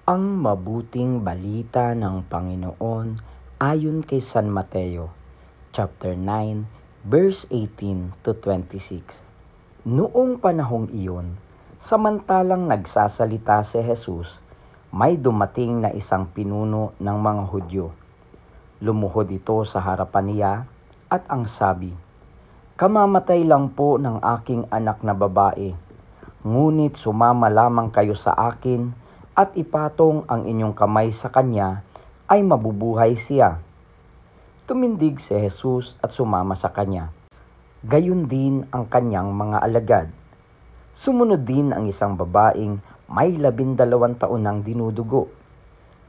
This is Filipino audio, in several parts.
Ang mabuting balita ng Panginoon ayon kay San Mateo, chapter 9, verse 18 to 26. Noong panahong iyon, samantalang nagsasalita si Jesus, may dumating na isang pinuno ng mga Hudyo. Lumuhod ito sa harapan niya at ang sabi, "Kamamatay lang po ng aking anak na babae, ngunit sumama lamang kayo sa akin at ipatong ang inyong kamay sa kanya ay mabubuhay siya." Tumindig si Jesus at sumama sa kanya. Gayon din ang kanyang mga alagad. Sumunod din ang isang babaeng may 12 taon ng dinudugo.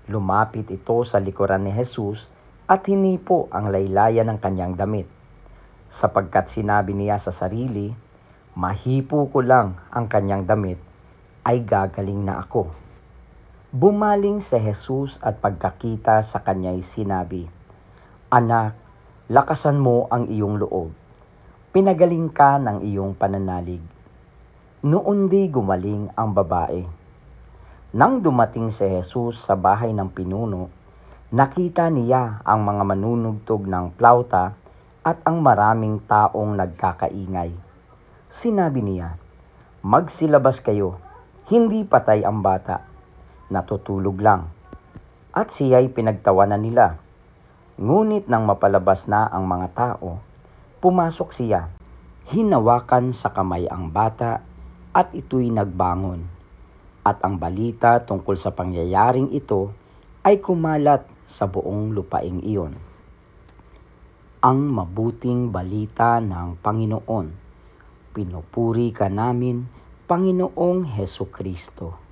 Lumapit ito sa likuran ni Jesus at hinipo ang laylayan ng kanyang damit, sapagkat sinabi niya sa sarili, "Mahipo ko lang ang kanyang damit, ay gagaling na ako." Bumaling si Jesus at pagkakita sa kanya'y sinabi, "Anak, lakasan mo ang iyong loob. Pinagaling ka ng iyong pananalig." Noon di gumaling ang babae. Nang dumating si Jesus sa bahay ng pinuno, nakita niya ang mga manunugtog ng plauta at ang maraming taong nagkakaingay. Sinabi niya, "Magsilabas kayo, hindi patay ang bata, natutulog lang." At siya'y pinagtawanan nila. Ngunit nang mapalabas na ang mga tao, pumasok siya, hinawakan sa kamay ang bata at ito'y nagbangon. At ang balita tungkol sa pangyayaring ito ay kumalat sa buong lupaing iyon. Ang mabuting balita ng Panginoon. Pinupuri ka namin, Panginoong Hesukristo.